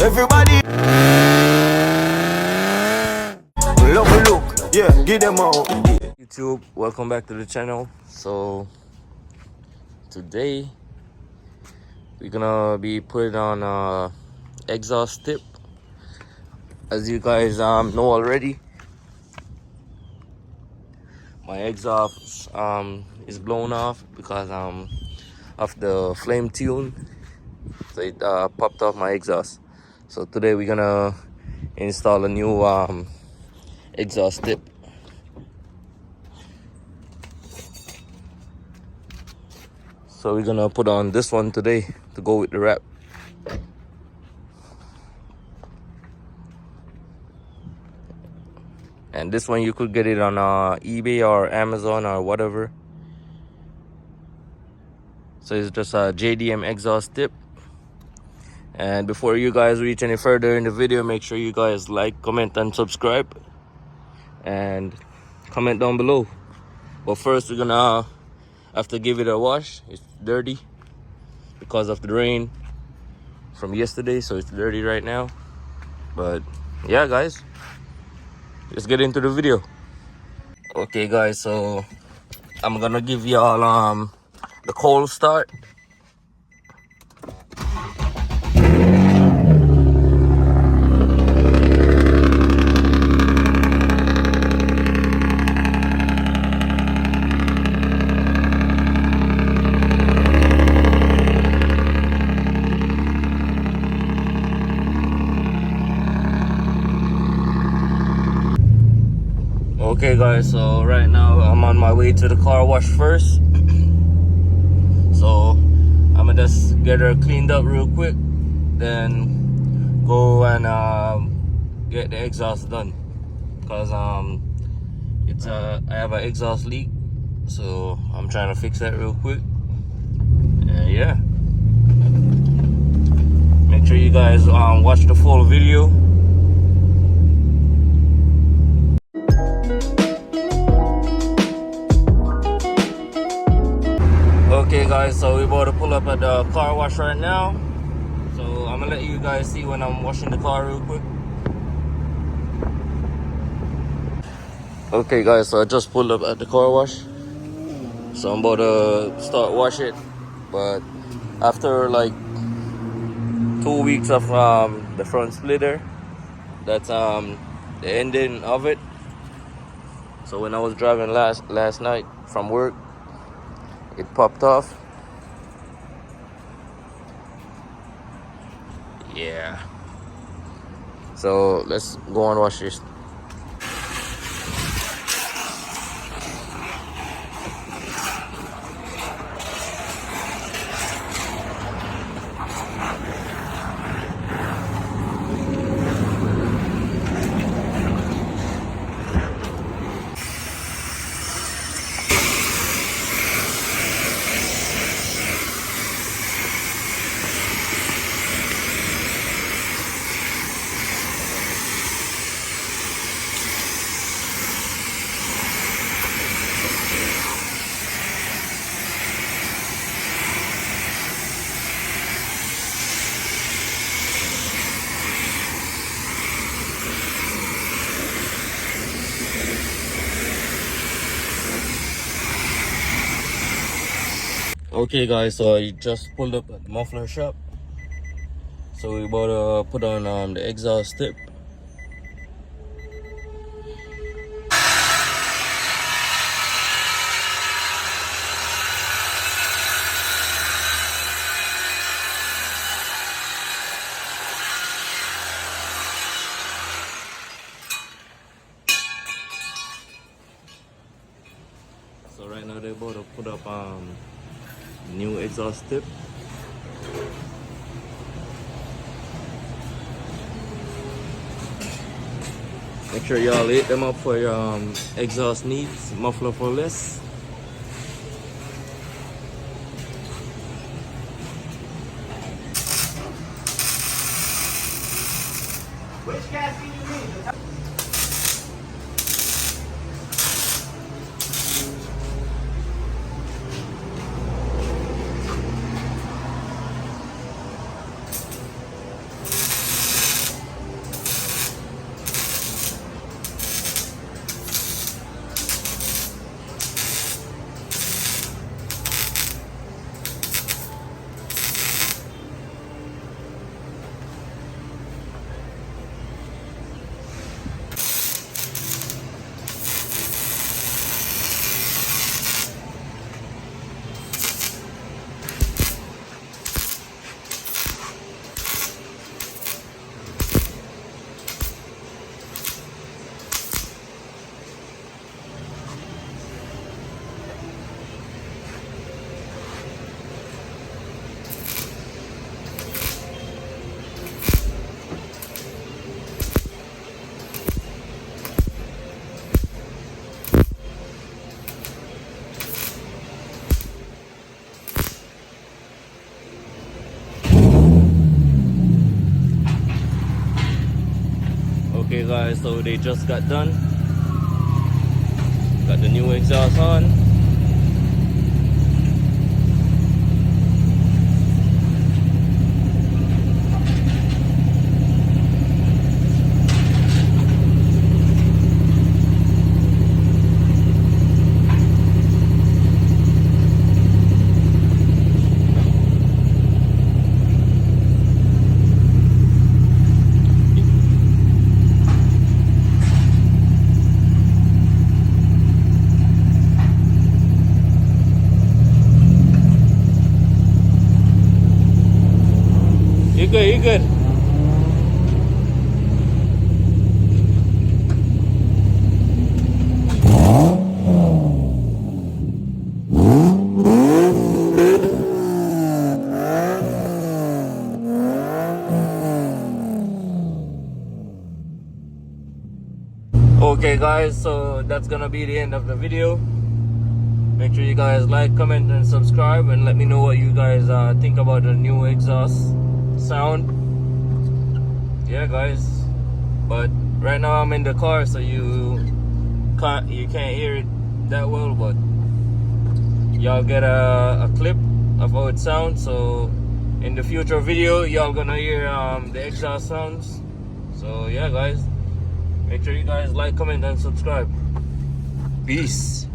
Everybody love a look, yeah, give them out. YouTube, welcome back to the channel. So today we're gonna be putting on exhaust tip. As you guys know already, my exhaust is blown off because of the flame tune, so it popped off my exhaust. So today we're gonna install a new exhaust tip. So we're gonna put on this one today to go with the wrap. And this one you could get it on eBay or Amazon or whatever. So it's just a JDM exhaust tip. And before you guys reach any further in the video, make sure you guys like, comment and subscribe, and comment down below. But first we're gonna have to give it a wash. It's dirty because of the rain from yesterday, so it's dirty right now. But yeah guys, let's get into the video. Okay guys, so I'm gonna give y'all the cold start. Okay guys, so right now I'm on my way to the car wash first. So I'm gonna just get her cleaned up real quick, then go and get the exhaust done, because it's I have an exhaust leak, so I'm trying to fix that real quick. And yeah, make sure you guys watch the full video. Okay guys, so we're about to pull up at the car wash right now. So I'm gonna let you guys see when I'm washing the car real quick. Okay guys, so I just pulled up at the car wash. So I'm about to start wash it. But after like 2 weeks of the front splitter, that's the ending of it. So when I was driving last night from work, it popped off. Yeah. So let's go and wash this. Okay guys, so I just pulled up at the muffler shop. So we're about to put on the exhaust tip. So right now they're about to put up new exhaust tip. Make sure y'all hit them up for your exhaust needs, muffler for less. Which gas do you need? guys, so they just got done. Got the new exhaust on. You good, you good. Okay guys, so that's gonna be the end of the video. Make sure you guys like, comment and subscribe, and let me know what you guys think about the new exhaust sound. Yeah guys, but right now I'm in the car, so you can't hear it that well, but y'all get a clip of how it sounds. So in the future video y'all gonna hear the exhaust sounds. So yeah guys, make sure you guys like, comment and subscribe. Peace.